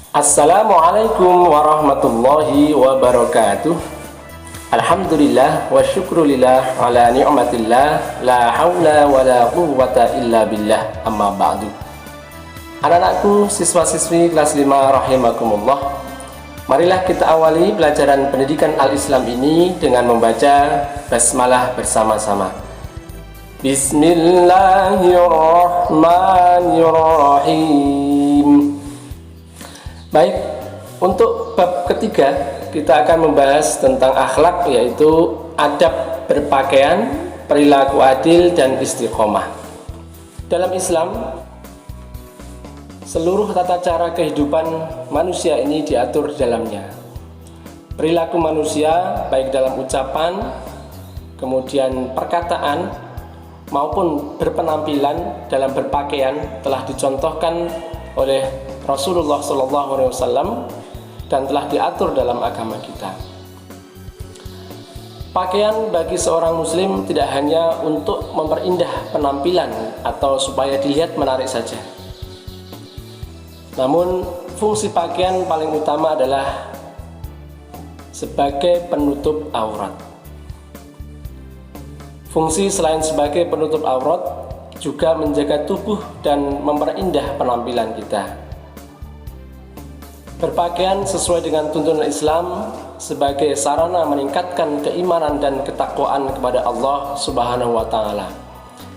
Assalamualaikum warahmatullahi wabarakatuh. Alhamdulillah wa syukrulillah ala ni'matillah, la hawla wa la quwwata illa billah, amma ba'du. Anak-anakku, siswa-siswi kelas 5 rahimakumullah, marilah kita awali pelajaran pendidikan al-Islam ini dengan membaca basmalah bersama-sama. Bismillahirrahmanirrahim. Baik, untuk bab ketiga kita akan membahas tentang akhlak, yaitu adab berpakaian, perilaku adil, dan istiqomah. Dalam Islam, seluruh tata cara kehidupan manusia ini diatur di dalamnya. Perilaku manusia baik dalam ucapan, kemudian perkataan, maupun berpenampilan dalam berpakaian telah dicontohkan oleh Rasulullah SAW dan telah diatur dalam agama kita. Pakaian bagi seorang muslim tidak hanya untuk memperindah penampilan atau supaya dilihat menarik saja. Namun fungsi pakaian paling utama adalah sebagai penutup aurat. Fungsi selain sebagai penutup aurat juga menjaga tubuh dan memperindah penampilan kita. Berpakaian sesuai dengan tuntunan Islam sebagai sarana meningkatkan keimanan dan ketakwaan kepada Allah Subhanahu wa taala.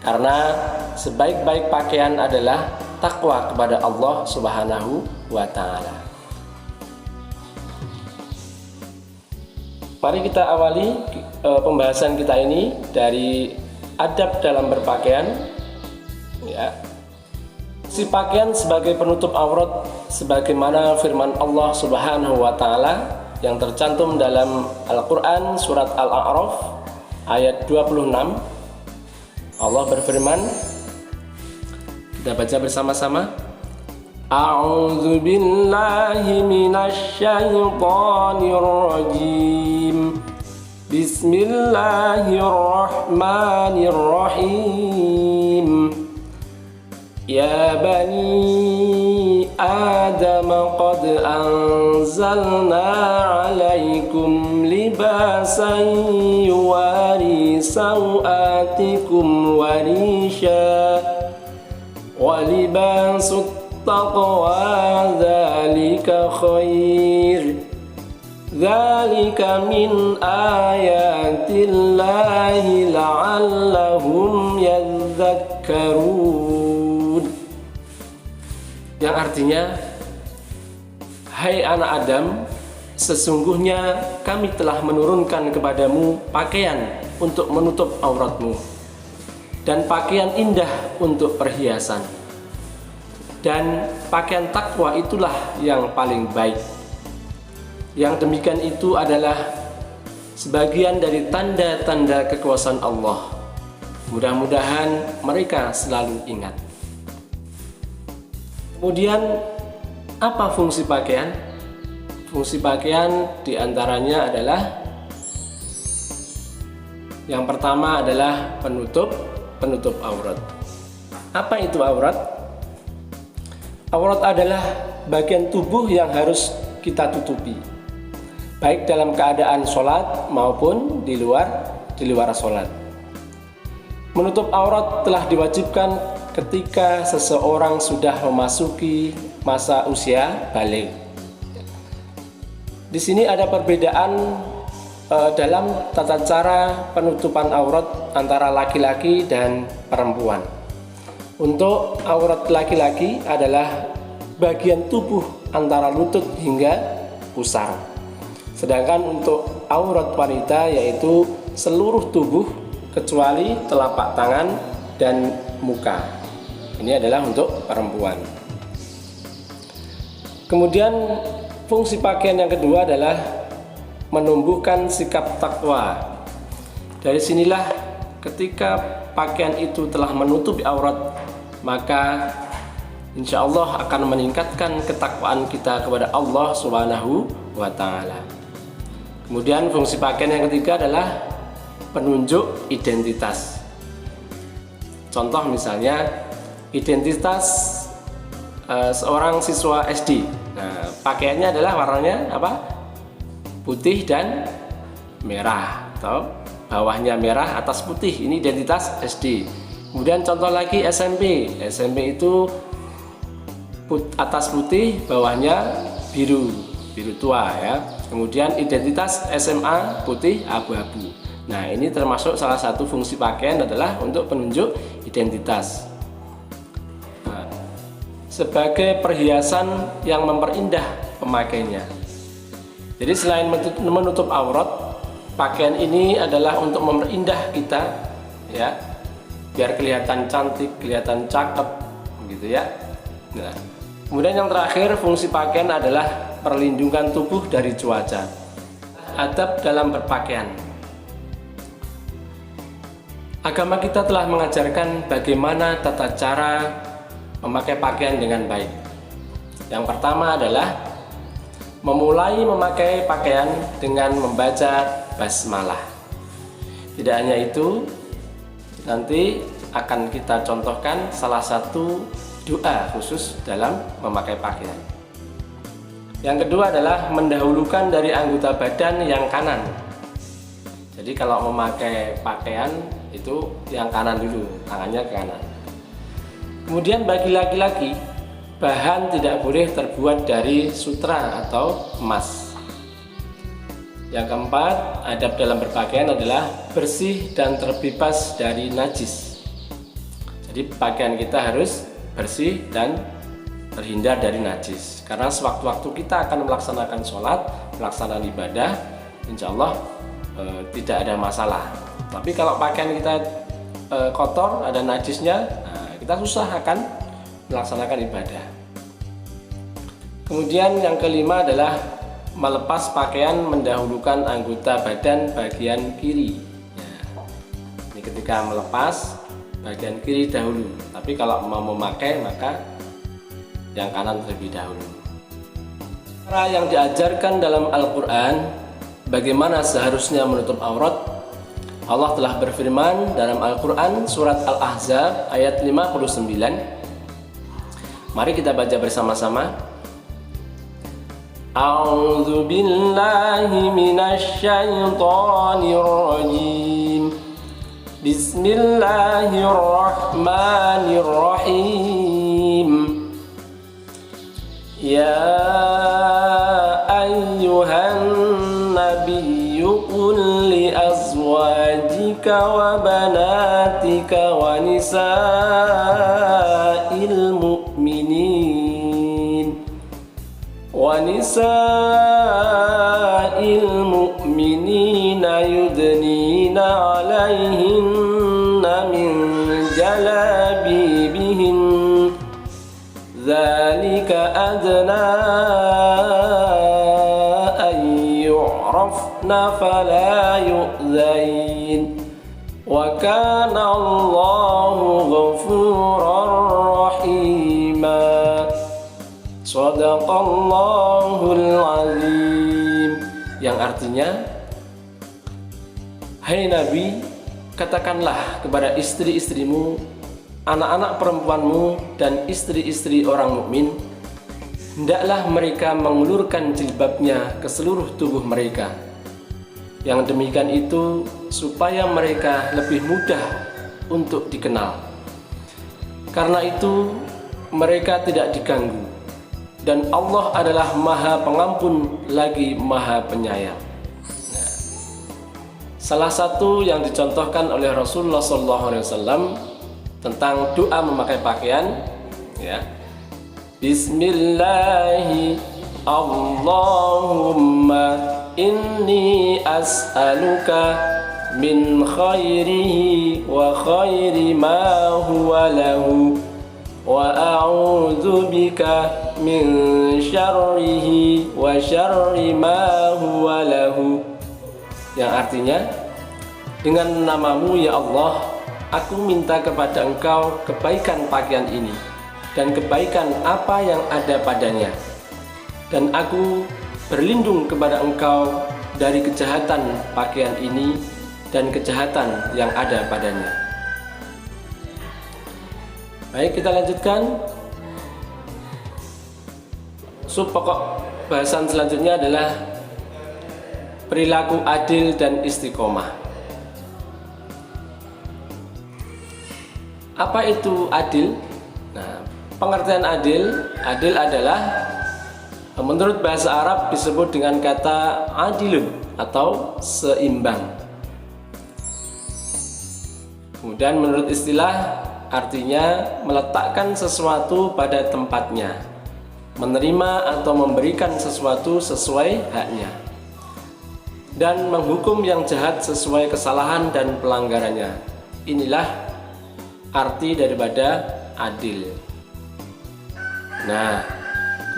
Karena sebaik-baik pakaian adalah takwa kepada Allah Subhanahu wa taala. Mari kita awali pembahasan kita ini dari adab dalam berpakaian. Ya. Si pakaian sebagai penutup aurat sebagaimana firman Allah Subhanahu wa taala yang tercantum dalam Al-Qur'an surat Al-A'raf ayat 26. Allah berfirman, kita baca bersama-sama. A'udzu billahi minasy syaithanir rajim. Bismillahirrahmanirrahim. Ya bani Adam qad anzalna alaikum libasan yuwari sawatikum warisha wa libasut taqwa dzalika khair dzalika min ayatillahi la'allahum yadhakkarun. Yang artinya, hai anak Adam, sesungguhnya kami telah menurunkan kepadamu pakaian untuk menutup auratmu dan pakaian indah untuk perhiasan, dan pakaian takwa itulah yang paling baik. Yang demikian itu adalah sebagian dari tanda-tanda kekuasaan Allah. Mudah-mudahan mereka selalu ingat. Kemudian, apa fungsi pakaian? Fungsi pakaian diantaranya adalah yang pertama adalah penutup aurat. Apa itu aurat? Aurat adalah bagian tubuh yang harus kita tutupi, baik dalam keadaan sholat maupun di luar sholat. Menutup aurat telah diwajibkan ketika seseorang sudah memasuki masa usia baligh. Di sini ada perbedaan dalam tata cara penutupan aurat antara laki-laki dan perempuan. Untuk aurat laki-laki adalah bagian tubuh antara lutut hingga pusar. Sedangkan untuk aurat wanita yaitu seluruh tubuh kecuali telapak tangan dan muka. Ini adalah untuk perempuan. Kemudian fungsi pakaian yang kedua adalah menumbuhkan sikap takwa. Dari sinilah ketika pakaian itu telah menutupi aurat, maka insya Allah akan meningkatkan ketakwaan kita kepada Allah Subhanahu wa taala. Kemudian fungsi pakaian yang ketiga adalah penunjuk identitas. Contoh misalnya identitas seorang siswa SD. Nah, pakaiannya adalah warnanya apa? Putih dan merah, atau bawahnya merah, atas putih. Ini identitas SD. Kemudian contoh lagi SMP. SMP itu atas putih, bawahnya biru tua ya. Kemudian identitas SMA putih abu-abu. Nah, ini termasuk salah satu fungsi pakaian adalah untuk penunjuk identitas. Nah, sebagai perhiasan yang memperindah pemakainya. Jadi selain menutup aurat, pakaian ini adalah untuk memperindah kita ya, biar kelihatan cantik, kelihatan cakep gitu ya. Nah, kemudian yang terakhir, fungsi pakaian adalah perlindungan tubuh dari cuaca. Adab dalam berpakaian. Agama kita telah mengajarkan bagaimana tata cara memakai pakaian dengan baik. Yang pertama adalah memulai memakai pakaian dengan membaca basmalah. Tidak hanya itu, nanti akan kita contohkan salah satu doa khusus dalam memakai pakaian. Yang kedua adalah mendahulukan dari anggota badan yang kanan. Jadi kalau memakai pakaian itu yang kanan dulu, tangannya ke kanan. Kemudian bagi laki-laki, bahan tidak boleh terbuat dari sutra atau emas. Yang keempat, adab dalam berpakaian adalah bersih dan terbebas dari najis. Jadi pakaian kita harus bersih dan terhindar dari najis. Karena sewaktu-waktu kita akan melaksanakan sholat, melaksanakan ibadah, insya Allah tidak ada masalah. Tapi kalau pakaian kita kotor, ada najisnya, nah, kita susah akan melaksanakan ibadah. Kemudian yang kelima adalah melepas pakaian mendahulukan anggota badan bagian kiri. Ini ketika melepas bagian kiri dahulu, tapi kalau mau memakai maka yang kanan terlebih dahulu. Cara yang diajarkan dalam Al-Quran bagaimana seharusnya menutup aurat. Allah telah berfirman dalam Al-Quran surat Al-Ahzab ayat 59. Mari kita baca bersama-sama. A'udzu billahi minasy syaithanir rajim. Bismillahirrahmanirrahim. Ya ayyuhan nabiyyu qul li azwajika wa banatika wa nisa'il mu'minina yudnina 'alaihinna min jalabibihin dzalika adna an yu'rafna fala yu'zain wa kana Allahu ghafurar rahima. Shadaqallahul azim. Yang artinya, hai Nabi, katakanlah kepada istri-istrimu, anak-anak perempuanmu, dan istri-istri orang mukmin, hendaklah mereka mengulurkan jilbabnya ke seluruh tubuh mereka. Yang demikian itu supaya mereka lebih mudah untuk dikenal. Karena itu mereka tidak diganggu. Dan Allah adalah Maha Pengampun lagi Maha Penyayang. Nah, salah satu yang dicontohkan oleh Rasulullah SAW tentang doa memakai pakaian, ya, Bismillahi Allahumma inni as'aluka min khairihi wa khairi ma huwa lahu wa a'udzu bika min syarrihi wa syarri ma huwa lahu. Yang artinya, dengan namamu ya Allah, aku minta kepada Engkau kebaikan pakaian ini dan kebaikan apa yang ada padanya, dan aku berlindung kepada Engkau dari kejahatan pakaian ini dan kejahatan yang ada padanya. Baik, kita lanjutkan. Sub pokok bahasan selanjutnya adalah perilaku adil dan istiqomah. Apa itu adil? Nah, pengertian adil adalah menurut bahasa Arab disebut dengan kata adilun atau seimbang. Kemudian menurut istilah artinya meletakkan sesuatu pada tempatnya, menerima atau memberikan sesuatu sesuai haknya, dan menghukum yang jahat sesuai kesalahan dan pelanggarannya. Inilah arti daripada adil. Nah,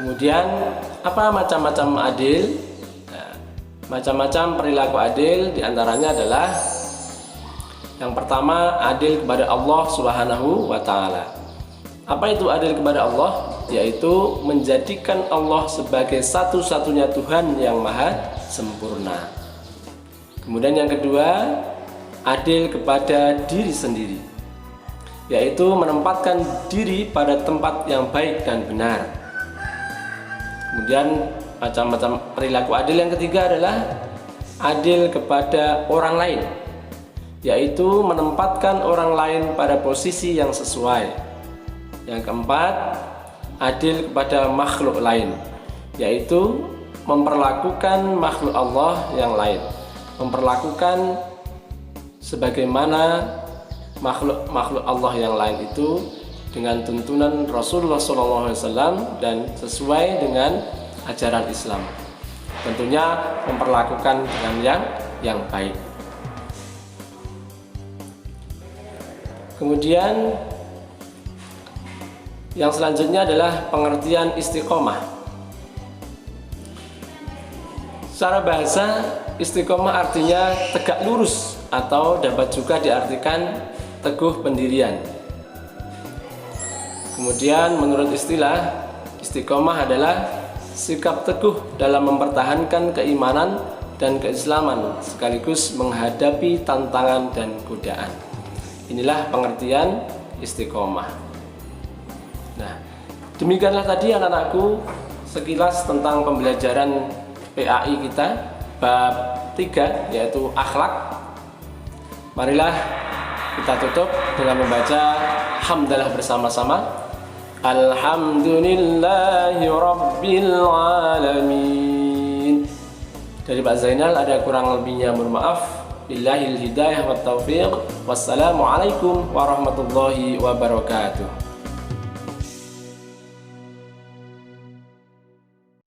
kemudian apa macam-macam adil? Nah, macam-macam perilaku adil diantaranya adalah yang pertama, adil kepada Allah Subhanahu wa Ta'ala. Apa itu adil kepada Allah? Yaitu menjadikan Allah sebagai satu-satunya Tuhan yang maha sempurna. Kemudian yang kedua, adil kepada diri sendiri, yaitu menempatkan diri pada tempat yang baik dan benar. Kemudian macam-macam perilaku adil yang ketiga adalah adil kepada orang lain, yaitu menempatkan orang lain pada posisi yang sesuai. Yang keempat, adil kepada makhluk lain, yaitu memperlakukan makhluk Allah yang lain, memperlakukan sebagaimana makhluk Allah yang lain itu dengan tuntunan Rasulullah SAW dan sesuai dengan ajaran Islam. Tentunya memperlakukan dengan yang baik. Kemudian yang selanjutnya adalah pengertian istiqomah. Secara bahasa, istiqomah artinya tegak lurus atau dapat juga diartikan teguh pendirian. Kemudian menurut istilah, istiqomah adalah sikap teguh dalam mempertahankan keimanan dan keislaman sekaligus menghadapi tantangan dan godaan. Inilah pengertian istiqomah. Nah, demikianlah tadi anak-anakku sekilas tentang pembelajaran PAI kita bab 3 yaitu akhlak. Marilah kita tutup dengan membaca hamdalah bersama-sama. Alhamdulillahi Rabbil Alamin. Dari Pak Zainal ada kurang lebihnya mohon maaf. Billahil hidayah wat taufiq. Wassalamualaikum warahmatullahi wabarakatuh.